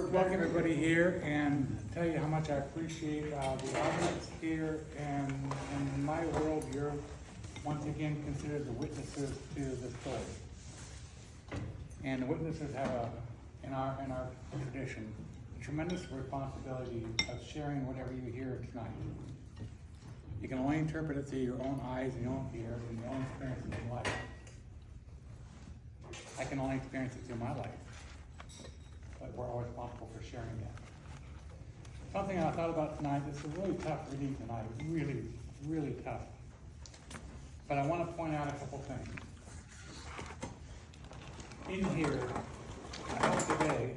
welcome everybody here and tell you how much I appreciate the audience here, and in my world, you're once again considered the witnesses to the story. And the witnesses have in our tradition, a tremendous responsibility of sharing whatever you hear tonight. You can only interpret it through your own eyes and your own ears and your own experiences in life. I can only experience it through my life. But we're all responsible for sharing that. Something I thought about tonight, this is really tough reading tonight, really, really tough. But I want to point out a couple things. In here, I hope today,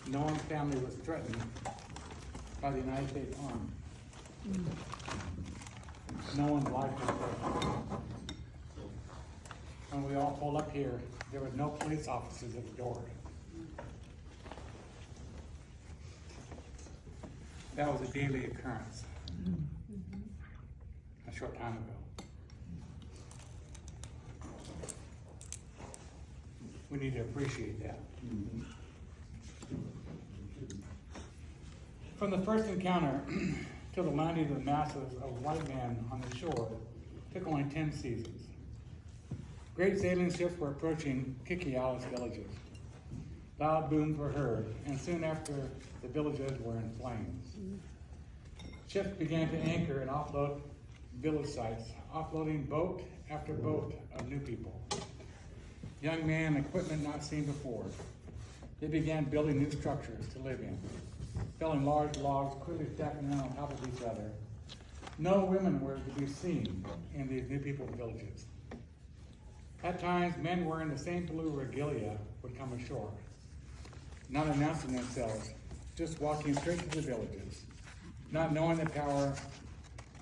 no one's family was threatened by the United States Army. No one's life was threatened. When we all pulled up here, there were no police officers at the door. That was a daily occurrence a short time ago. We need to appreciate that. From the first encounter to the landing of the masses of white men on the shore took only 10 seasons. Great sailing ships were approaching Kikialis villages. Loud booms were heard, and soon after, the villages were in flames. Ships began to anchor and offload village sites, offloading boat after boat of new people. Young men and equipment not seen before. They began building new structures to live in, felling large logs, quickly stacking them on top of each other. No women were to be seen in these new people villages. At times, men wearing the same blue regalia would come ashore, not announcing themselves, just walking straight to the villages, not knowing the power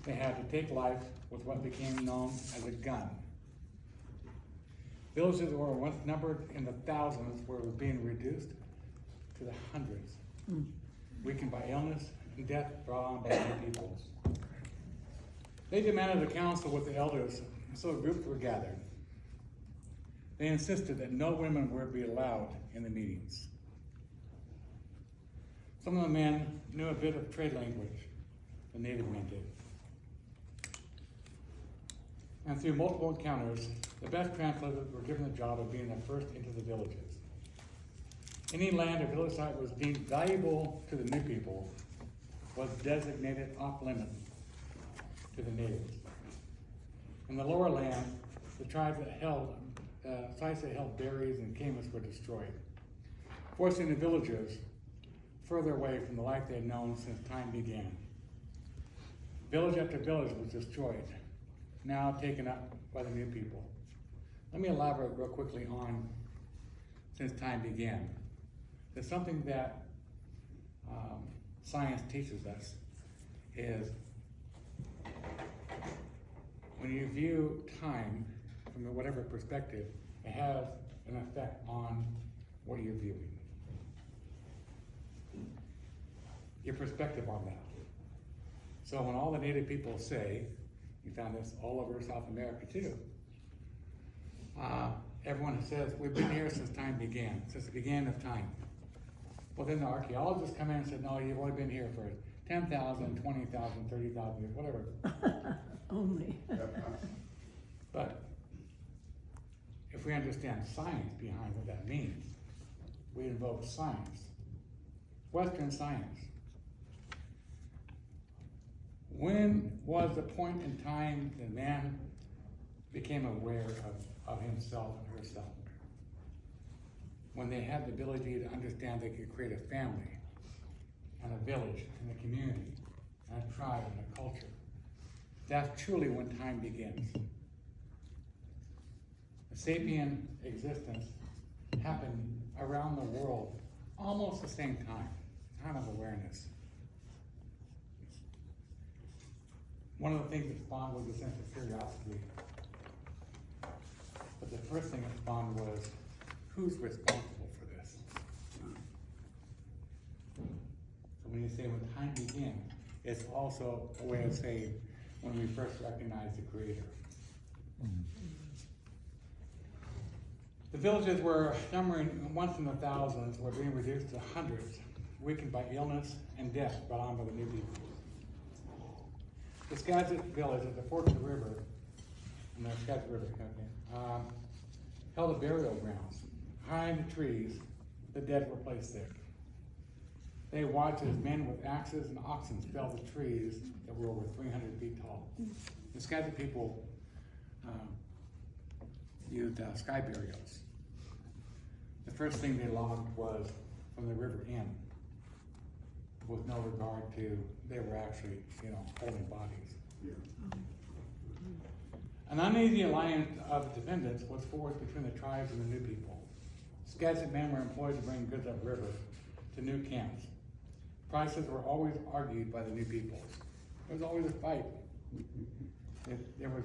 they had to take life with what became known as a gun. Villages were once numbered in the thousands were being reduced to the hundreds, weakened by illness and death brought on by many peoples. They demanded a council with the elders, so groups were gathered. They insisted that no women were to be allowed in the meetings. Some of the men knew a bit of trade language, the native men did. And through multiple encounters, the best translators were given the job of being the first into the villages. Any land or village site was deemed valuable to the new people was designated off limit to the natives. In the lower land, the tribes that held sites that held berries and camas were destroyed, forcing the villagers further away from the life they had known since time began. Village after village was destroyed, now taken up by the new people. Let me elaborate real quickly on since time began. There's something that science teaches us is when you view time from whatever perspective, it has an effect on what you're viewing. Your perspective on that. So when all the native people say, you found this all over South America too, everyone says, we've been here since time began, since the beginning of time. Well, then the archaeologists come in and said, no, you've only been here for 10,000, 20,000, 30,000 years, whatever. Only. But if we understand science behind what that means, we invoke science, Western science. When was the point in time that man became aware of himself and herself? When they had the ability to understand they could create a family and a village and a community and a tribe and a culture. That's truly when time begins. The sapient existence happened around the world almost the same time of awareness. One of the things that spawned was a sense of curiosity. But the first thing that spawned was, who's responsible for this? So when you say when time began, it's also a way of saying when we first recognized the Creator. The villages were numbering once in the thousands, were being reduced to hundreds, weakened by illness and death brought on by the new people. The Skagit village at the fork of the river, and the Skagit River, held a burial grounds. High in the trees, the dead were placed there. They watched as men with axes and oxen felled the trees that were over 300 feet tall. The Skagit people used sky burials. The first thing they logged was from the river in, with no regard to they were actually, holding bodies. Yeah. An uneasy alliance of dependence was forged between the tribes and the new people. Skagit men were employed to bring goods upriver to new camps. Prices were always argued by the new people. There was always a fight. There was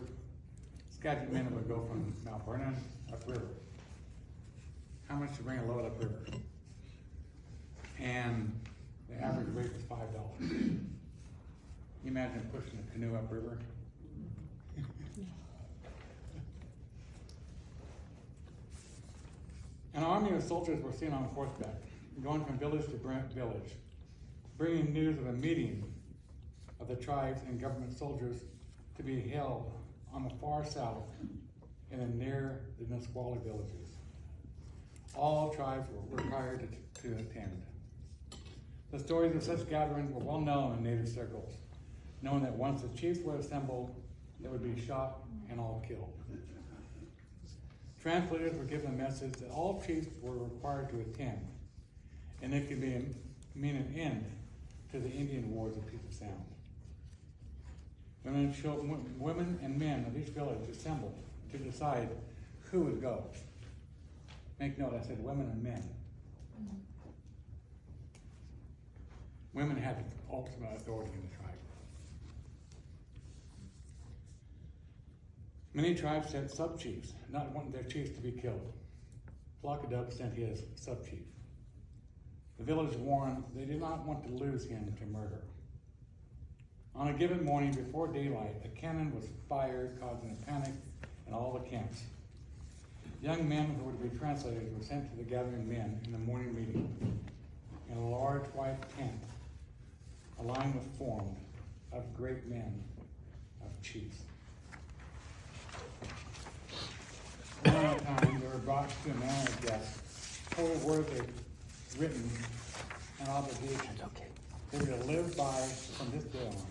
Skagit men that would go from Mount Vernon upriver. How much to bring a load upriver? And the average rate was $5. Can you imagine pushing a canoe upriver? An army of soldiers were seen on horseback, going from village to village, bringing news of a meeting of the tribes and government soldiers to be held on the far south and near the Nisqually villages. All tribes were required to attend. The stories of such gatherings were well known in native circles, knowing that once the chiefs were assembled, they would be shot and all killed. Translators were given a message that all chiefs were required to attend, and it could mean an end to the Indian wars of Puget Sound. Women and men of each village assembled to decide who would go. Make note, I said women and men. Women had the ultimate authority in the tribe. Many tribes sent sub-chiefs, not wanting their chiefs to be killed. Tlakadub sent his sub-chief. The village warned they did not want to lose him to murder. On a given morning before daylight, a cannon was fired, causing a panic in all the camps. Young men who were to be translators were sent to the gathering men in the morning meeting. In a large white tent, a line was formed of great men, of chiefs. One at a time, they were brought to a manner of death, told where they written an obligation they were to live by from this day on.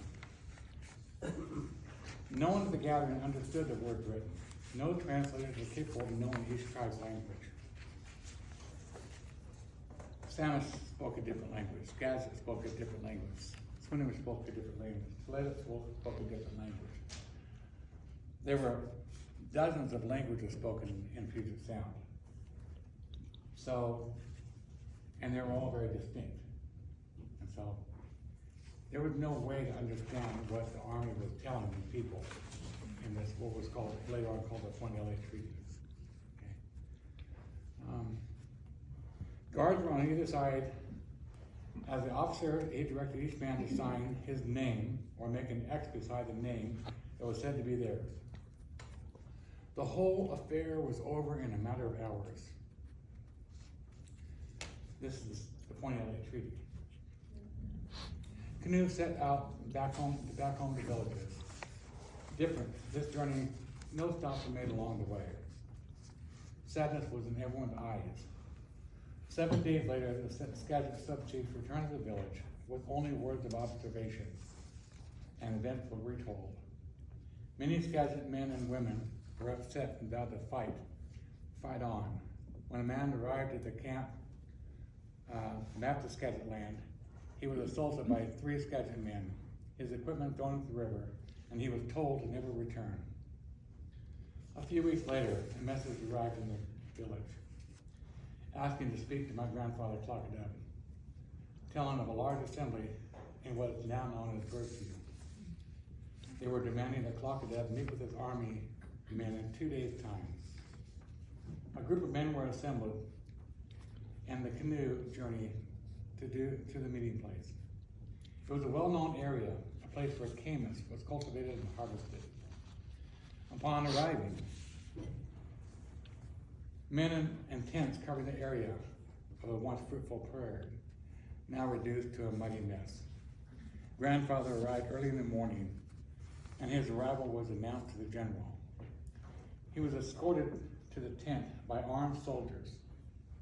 No one at the gathering understood the word written. No translators were capable of knowing each tribe's language. Samis spoke a different language. Skagit spoke a different language. Swinomish spoke a different language. Tulalip spoke a different language. There were dozens of languages spoken in Puget Sound. So, and they were all very distinct. And so, there was no way to understand what the army was telling the people in this, what was called, later on called the Point LA Treaty. Okay. Guards were on either side. As the officer, he directed each man to sign his name or make an X beside the name that was said to be theirs. The whole affair was over in a matter of hours. This is the Point LA Treaty. Canoe set out back home to villages. Different. This journey, no stops were made along the way. Sadness was in everyone's eyes. 7 days later, the Skagit sub-chiefs returned to the village with only words of observation, and events were retold. Many Skagit men and women were upset and vowed to fight on. When a man arrived at the camp, mapped the Skagit land, he was assaulted by 3 Skagit men, his equipment thrown into the river, and he was told to never return. A few weeks later, a message arrived in the village, asking to speak to my grandfather Tlakadub, telling of a large assembly in what is now known as Birdview. They were demanding that Tlakadub meet with his army men in 2 days' time. A group of men were assembled and the canoe journey to the meeting place. It was a well-known area, a place where camas was cultivated and harvested. Upon arriving, men and tents covered the area of a once fruitful prairie. now reduced to a muddy mess. Grandfather arrived early in the morning, and his arrival was announced to the general. He was escorted to the tent by armed soldiers,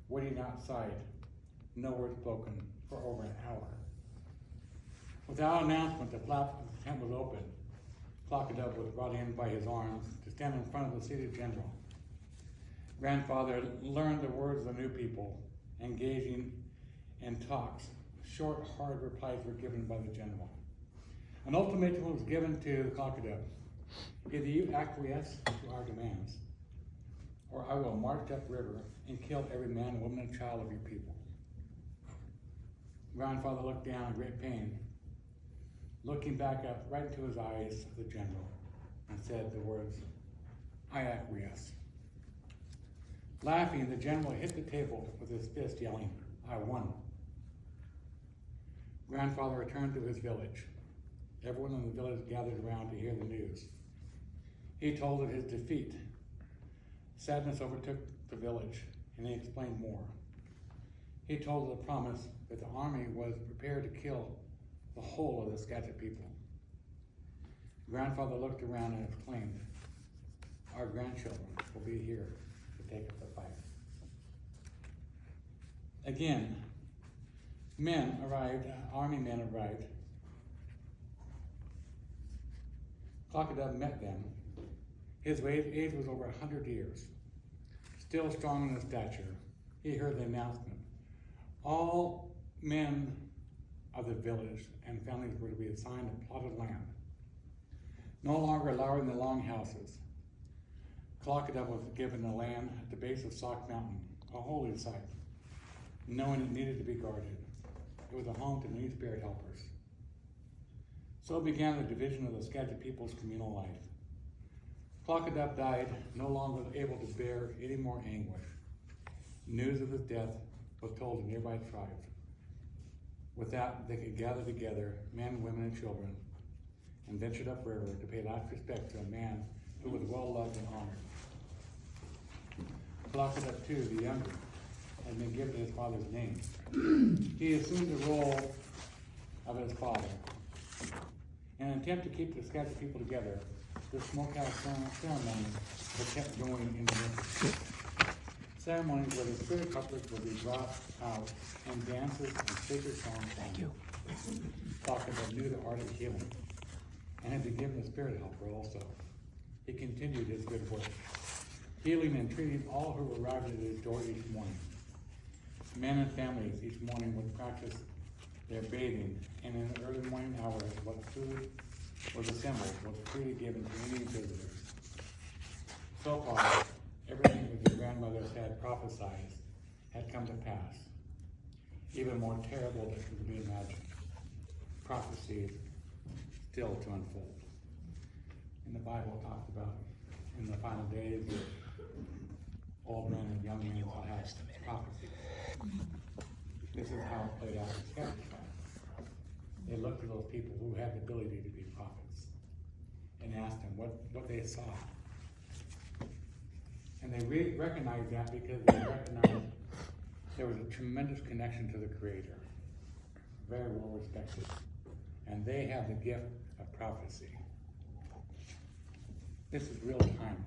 waiting outside, no word spoken, for over an hour. Without announcement, the flap of the tent was open. Clockadub was brought in by his arms to stand in front of the seated general. Grandfather learned the words of the new people, engaging in talks. Short, hard replies were given by the general. An ultimatum was given to the Clockadub. Either you acquiesce to our demands, or I will march upriver and kill every man, woman, and child of your people. Grandfather looked down in great pain, looking back up right into his eyes of the general, and said the words, I acquiesce. Laughing, the general hit the table with his fist, yelling, I won. Grandfather returned to his village. Everyone in the village gathered around to hear the news. He told of his defeat. Sadness overtook the village, and he explained more. He told of the promise that the army was prepared to kill the whole of the Skagit people. Grandfather looked around and exclaimed, our grandchildren will be here to take up the fight. Again, army men arrived. Clockadub met them. His age was over 100 years. Still strong in his stature, he heard the announcement. All men of the village and families were to be assigned a plot of land, no longer allowing the longhouses. Clockadub was given the land at the base of Sauk Mountain, a holy site, knowing it needed to be guarded. It was a home to many spirit helpers. So began the division of the Skagit people's communal life. Clockadub died, no longer able to bear any more anguish. News of his death was told to nearby tribes. With that, they could gather together, men, women, and children, and ventured upriver to pay last respect to a man who was well loved and honored. Clockadub, too, the younger, had been given his father's name. He assumed the role of his father. In an attempt to keep the Skagit people together, the smokehouse ceremony was kept going in the winter. Ceremonies where the spirit couplers would be brought out and dances and sacred songs. Thank you. Clockadub knew the art of healing and had been given a spirit helper also. He continued his good work, healing and treating all who arrived at his door each morning. Men and families each morning would practice their bathing, and in the early morning hours, what food was assembled was freely given to any visitors. So far, everything that the grandmothers had prophesied had come to pass, even more terrible than could be imagined. Prophecies still to unfold. And the Bible talks about in the final days that old men and young men will have prophecies. This is how it played out in Skagit. They looked at those people who had the ability to be prophets and asked them what they saw. And they recognized that because they recognized there was a tremendous connection to the Creator, very well respected. And they have the gift of prophecy. This is real time.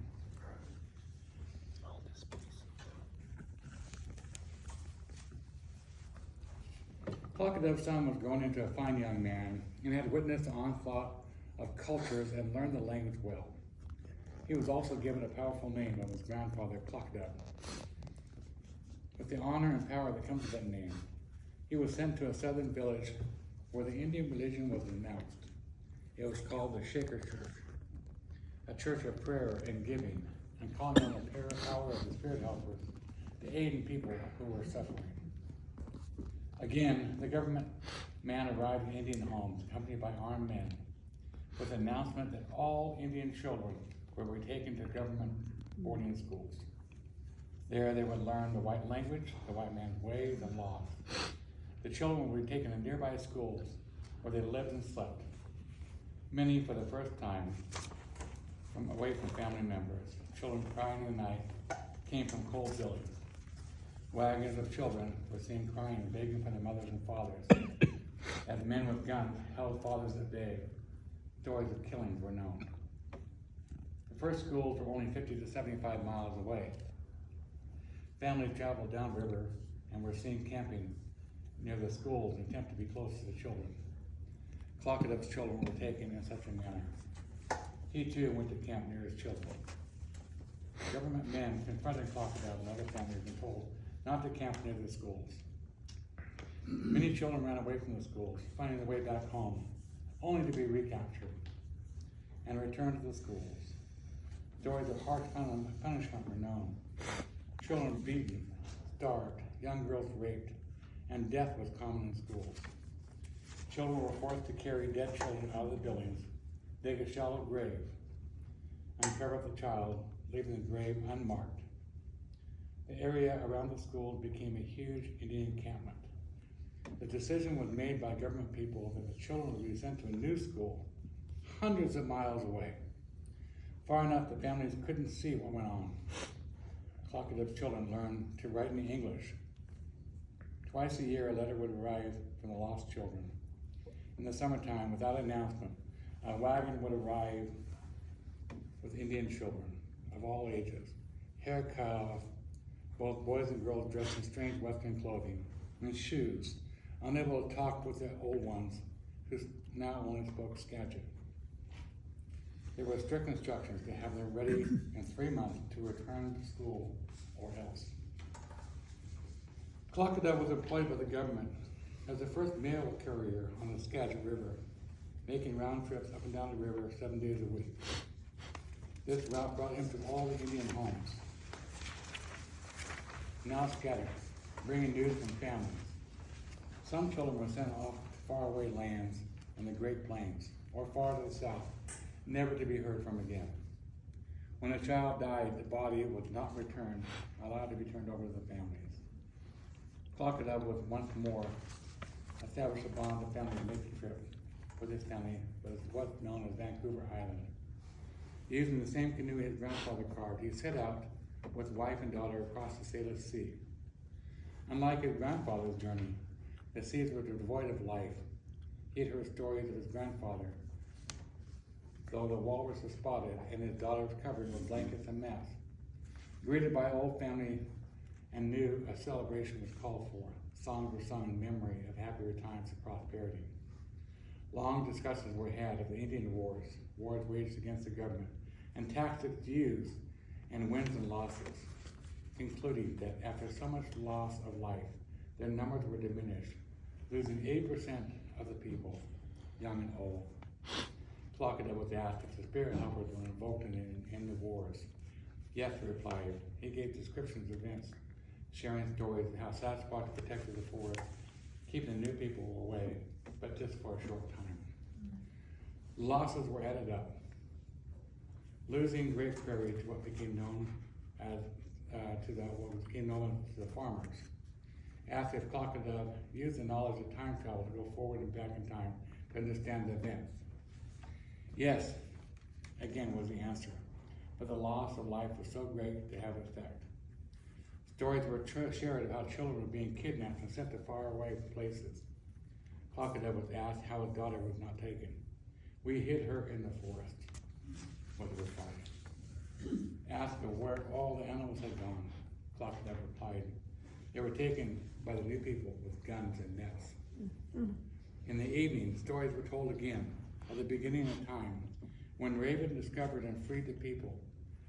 Clockadub's son was grown into a fine young man and had witnessed the onslaught of cultures and learned the language well. He was also given a powerful name of his grandfather, Clockadub. With the honor and power that comes with that name, he was sent to a southern village where the Indian religion was announced. It was called the Shaker Church, a church of prayer and giving, and calling on the power of the spirit helpers to aid people who were suffering. Again, the government man arrived in Indian homes, accompanied by armed men, with the announcement that all Indian children were to be taken to government boarding schools. There they would learn the white language, the white man's ways and laws. The children would be taken to nearby schools where they lived and slept. Many, for the first time, away from family members. Children crying in the night came from cold villages. Wagons of children were seen crying and begging for their mothers and fathers. As men with guns held fathers at bay, stories of killings were known. The first schools were only 50 to 75 miles away. Families traveled downriver and were seen camping near the schools in an attempt to be close to the children. Clockadub's children were taken in such a manner. He too went to camp near his children. Government men confronted Clockadub and other families and told not to camp near the schools. Many children ran away from the schools, finding their way back home, only to be recaptured and returned to the schools. Stories of harsh punishment were known. Children beaten, starved, young girls raped, and death was common in schools. Children were forced to carry dead children out of the buildings, dig a shallow grave, uncover the child, leaving the grave unmarked. The area around the school became a huge Indian encampment. The decision was made by government people that the children would be sent to a new school hundreds of miles away, far enough that families couldn't see what went on. Clockadub's children learned to write in English. Twice a year, a letter would arrive from the lost children. In the summertime, without announcement, a wagon would arrive with Indian children of all ages, hair cut off, both boys and girls dressed in strange Western clothing, and shoes, unable to talk with their old ones, who now only spoke Skagit. There were strict instructions to have them ready in 3 months to return to school or else. Clockadub was employed by the government as the first mail carrier on the Skagit River, making round trips up and down the river 7 days a week. This route brought him to all the Indian homes, now scattered, bringing news from families. Some children were sent off to faraway lands in the Great Plains or far to the south, never to be heard from again. When a child died, the body was not returned, allowed to be turned over to the families. Clockadub was once more established a bond of family to make the trip with his family, but what's known as Vancouver Island. Using the same canoe his grandfather carved, he set out with wife and daughter across the Salus Sea. Unlike his grandfather's journey, the seas were devoid of life. He had heard stories of his grandfather, though the walrus was spotted and his daughter was covered with blankets and mats. Greeted by old family and knew a celebration was called for. Songs were sung in memory of happier times of prosperity. Long discussions were had of the Indian wars waged against the government, and tactics used, and wins and losses, concluding that after so much loss of life, their numbers were diminished, losing 80% of the people, young and old. Clockadub was asked if the spirit helpers were invoked in the wars. Yes, he replied. He gave descriptions of events, sharing stories of how Sasquatch protected the forest, keeping the new people away, but just for a short time. Losses were added up, losing Great Prairie to what became known as what became known as the farmers. Asked if Clockadub used the knowledge of time travel to go forward and back in time to understand the events. Yes, again was the answer, but the loss of life was so great to have effect. Stories were shared of how children were being kidnapped and sent to faraway places. Clockadub was asked how his daughter was not taken. We hid her in the forest, was the reply. Asked her where all the animals had gone, Clockadub replied, they were taken by the new people with guns and nets. In the evening, stories were told again of the beginning of time, when Raven discovered and freed the people,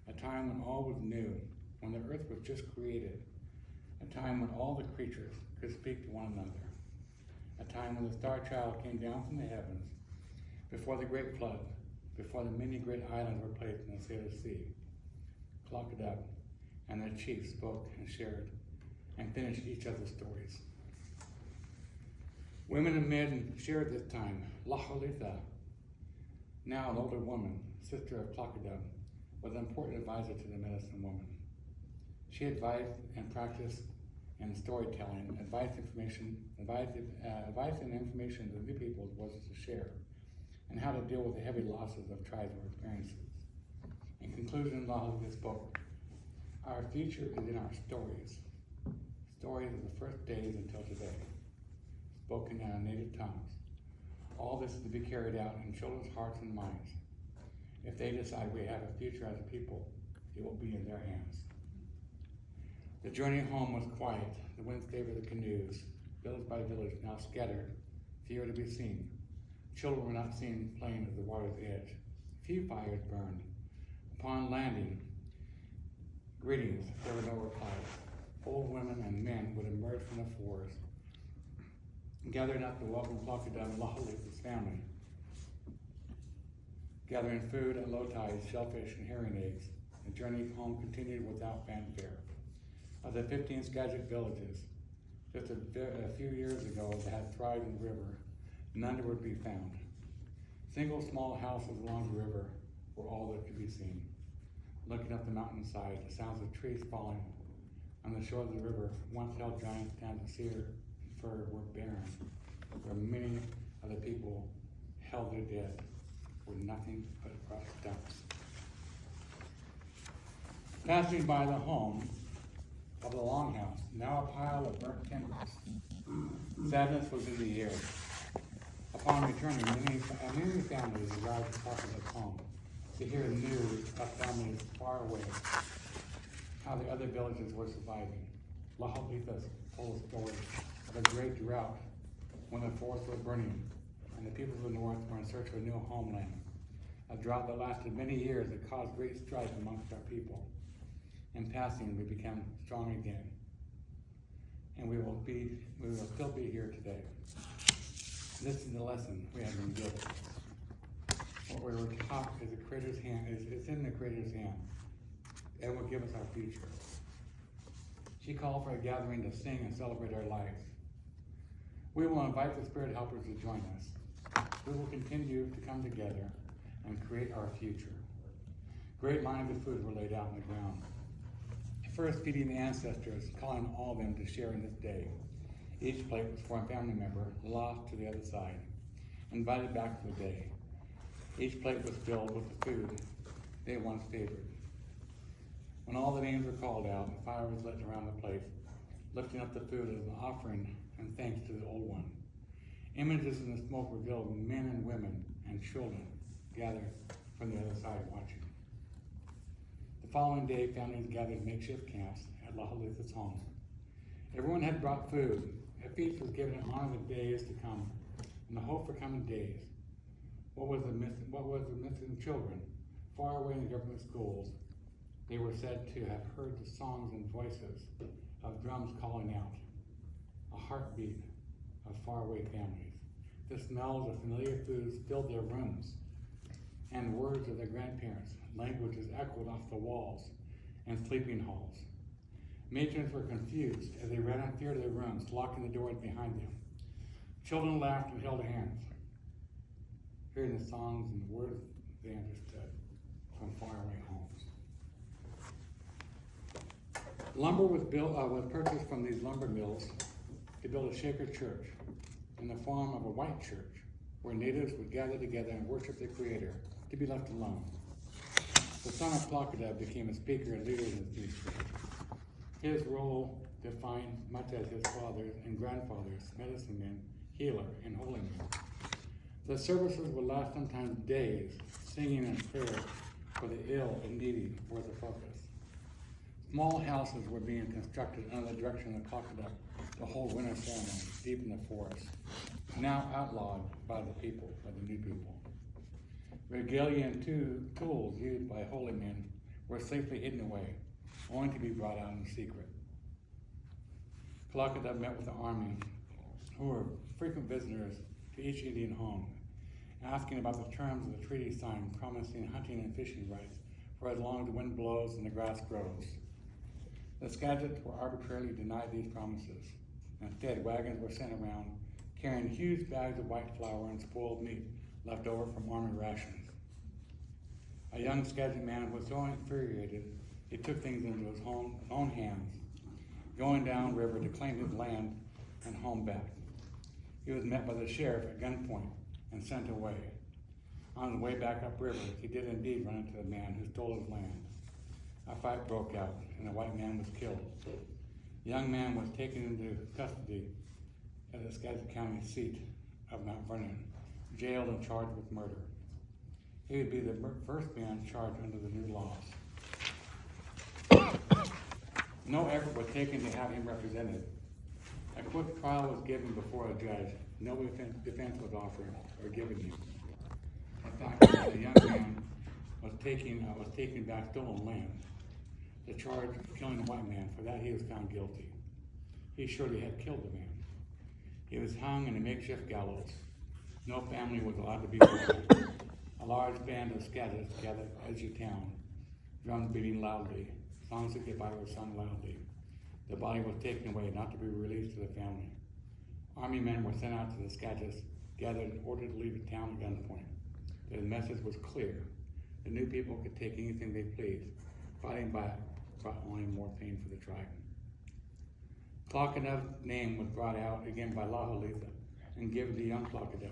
a time when all was new, when the earth was just created, a time when all the creatures could speak to one another, a time when the Star Child came down from the heavens, before the great flood, before the many great islands were placed in the Salus Sea. Clockadub and their chiefs spoke and shared and finished each other's stories. Women and men shared this time. Lachalitha, now an older woman, sister of Clockadub, was an important advisor to the medicine woman. She advised and practiced in storytelling, advice and information to the new people was to share, and how to deal with the heavy losses of tribal experiences. In conclusion, Lachalitha spoke, our future is in our stories. stories of the first days until today, spoken in our native tongues. All this is to be carried out in children's hearts and minds. If they decide we have a future as a people, it will be in their hands. The journey home was quiet. The winds favored the canoes, village by village, now scattered, fewer to be seen. Children were not seen playing at the water's edge. Few fires burned. Upon landing, greetings, there were no replies. Old women and men would emerge from the forest, gathering up the welcome Plakada and Lahalitha's family, gathering food at low tide, shellfish and herring eggs. The journey home continued without fanfare. Of the 15 Skagit villages, just a few years ago that had thrived in the river, none would be found. Single small houses along the river were all that could be seen. Looking up the mountainside, the sounds of trees falling on the shore of the river, once held giant stands of cedar and fir were barren, where many of the people held their dead were nothing but crushed stumps. Passing by the home of the Longhouse, now a pile of burnt timbers, sadness was in the air. Upon returning, many families arrived to Plakada's home to hear news of families far away, how the other villages were surviving. Lahalitha told a story of a great drought when the forests were burning and the people of the north were in search of a new homeland. A drought that lasted many years that caused great strife amongst our people. In passing, we became strong again, and we will still be here today. This is the lesson we have been given. What we were taught is the Creator's hand, it's in the Creator's hand, and will give us our future. She called for a gathering to sing and celebrate our lives. We will invite the Spirit helpers to join us. We will continue to come together and create our future. Great lines of food were laid out on the ground. First, feeding the ancestors, calling all of them to share in this day. Each plate was for a family member lost to the other side, invited back to the day. Each plate was filled with the food they once favored. When all the names were called out, the fire was lit around the place, lifting up the food as an offering and thanks to the Old One. Images in the smoke revealed men and women and children gathered from the other side watching. The following day, families gathered makeshift camps at Lahalitha's home. Everyone had brought food. A feast was given in honor of the days to come and the hope for coming days. What was the missing children? Far away in the government schools, they were said to have heard the songs and voices of drums calling out, a heartbeat of faraway families. The smells of familiar foods filled their rooms, and words of their grandparents, languages echoed off the walls and sleeping halls. Matrons were confused as they ran in fear to their rooms, locking the doors behind them. Children laughed and held hands, hearing the songs and the words they understood from faraway homes. Lumber was purchased from these lumber mills to build a Shaker church in the form of a white church where natives would gather together and worship their Creator to be left alone. The son of Plakada became a speaker and leader in this church. His role defined much as his father's and grandfather's medicine man, healer, and holy man. The services would last sometimes days, singing and prayer for the ill and needy were the focus. Small houses were being constructed under the direction of Plakada to hold winter ceremony deep in the forest, now outlawed by the people, by the new people. Regalia and tools used by holy men were safely hidden away, only to be brought out in secret. Plakada met with the army, who were frequent visitors to each Indian home, asking about the terms of the treaty signed promising hunting and fishing rights for as long as the wind blows and the grass grows. The Skagits were arbitrarily denied these promises. Instead, wagons were sent around carrying huge bags of white flour and spoiled meat left over from army rations. A young Skagit man was so infuriated, he took things into his own hands, going down river to claim his land and home back. He was met by the sheriff at gunpoint and sent away. On the way back upriver, he did indeed run into the man who stole his land. A fight broke out, and the white man was killed. The young man was taken into custody at the Skagit County seat of Mount Vernon, jailed and charged with murder. He would be the first man charged under the new laws. No effort was taken to have him represented. A quick trial was given before a judge. No defense was offered or given him. In fact, the young man was taking back stolen land. The charge of killing a white man, for that he was found guilty. He surely had killed the man. He was hung in a makeshift gallows. No family was allowed to be present. A large band of Skagits gathered at the edge of town, drums beating loudly, songs of goodbye were sung loudly. The body was taken away, not to be released to the family. Army men were sent out to the Skagits, gathered and ordered to leave the town at gunpoint. The message was clear. The new people could take anything they pleased. Fighting back brought only more pain for the tribe. Clockadeau's name was brought out again by Lahalitha and given to young Clockadeau,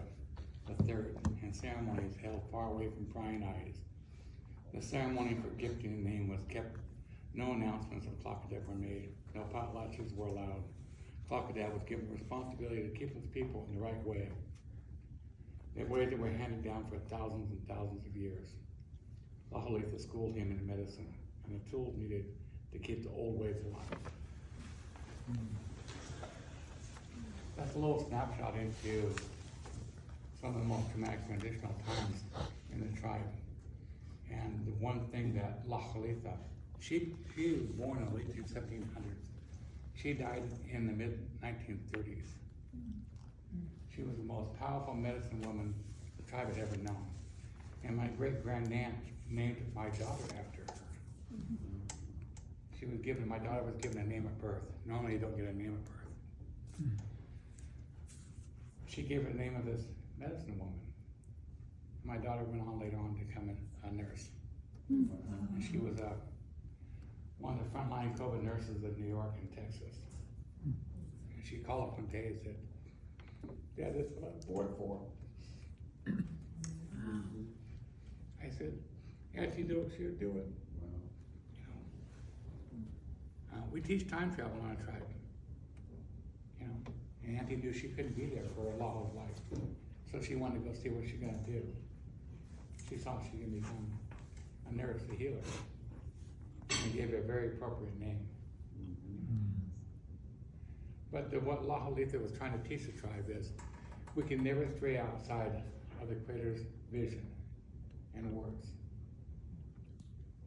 the third, and ceremonies held far away from prying eyes. The ceremony for gifting the name was kept. No announcements of Clockadeau were made. No potlatches were allowed. Clockadeau was given responsibility to keep his people in the right way, the way that were handed down for thousands and thousands of years. Lahalitha schooled him in medicine and the tools needed to keep the old ways alive. That's a little snapshot into some of the most traumatic transitional times in the tribe. And the one thing that Lahalitha, she was born in the late 1700s. She died in the mid-1930s. She was the most powerful medicine woman the tribe had ever known. And my great-grandaunt named my daughter after her. My daughter was given a name at birth. Normally you don't get a name at birth. She gave her the name of this medicine woman. My daughter went on later on to become a nurse. And she was one of the frontline COVID nurses in New York and Texas. And she called up one day and said, "Dad, this is what I was born for." I said, "Yeah, she knew what she was doing." We teach time travel on our tribe. And Auntie knew she couldn't be there for a lot of life. So she wanted to go see what she's gonna do. She thought she could become a nurse, a healer. And gave her a very appropriate name. But what Lahalitha was trying to teach the tribe is, we can never stray outside of the Creator's vision and words.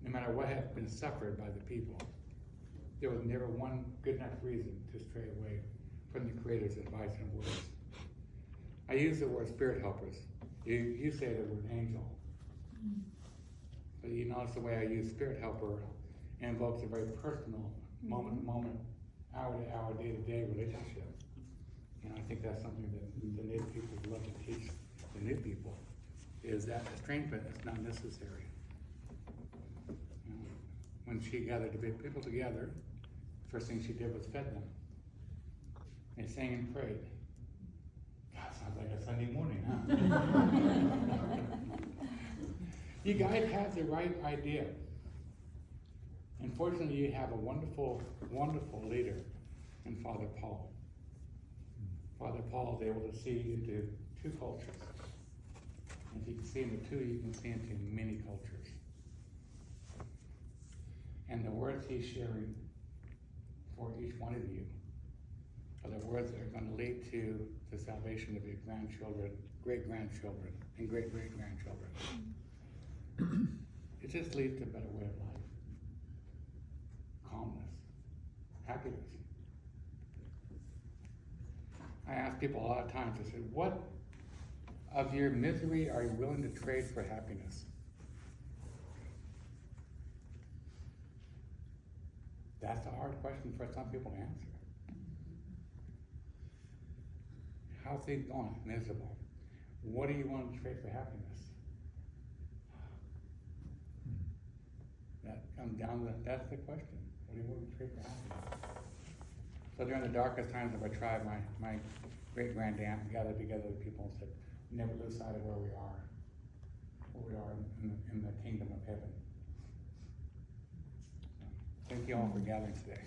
No matter what has been suffered by the people, there was never one good enough reason to stray away from the Creator's advice and words. I use the word spirit helpers. You say the word angel. But you notice the way I use spirit helper invokes a very personal moment to moment, hour to hour, day to day relationship. I think that's something that the Native people would love to teach the new people, is that estrangement is not necessary. When she gathered the big people together, the first thing she did was fed them. They sang and prayed. God, sounds like a Sunday morning, huh? You guys have the right idea. Unfortunately, you have a wonderful, wonderful leader in Father Paul. Father Paul is able to see into two cultures. If you can see into two, you can see into many cultures. And the words he's sharing for each one of you are the words that are going to lead to the salvation of your grandchildren, great-grandchildren, and great-great-grandchildren. It just leads to a better way of life. Calmness, happiness. I ask people a lot of times, I say, what of your misery are you willing to trade for happiness? That's a hard question for some people to answer. How's things going? Miserable. What do you want to trade for happiness? That comes down to, that's the question. What do you want to trade for happiness? So during the darkest times of our tribe, my great-grandaunt gathered together the people and said, never lose sight of where we are in the kingdom of heaven. Thank you all for gathering today.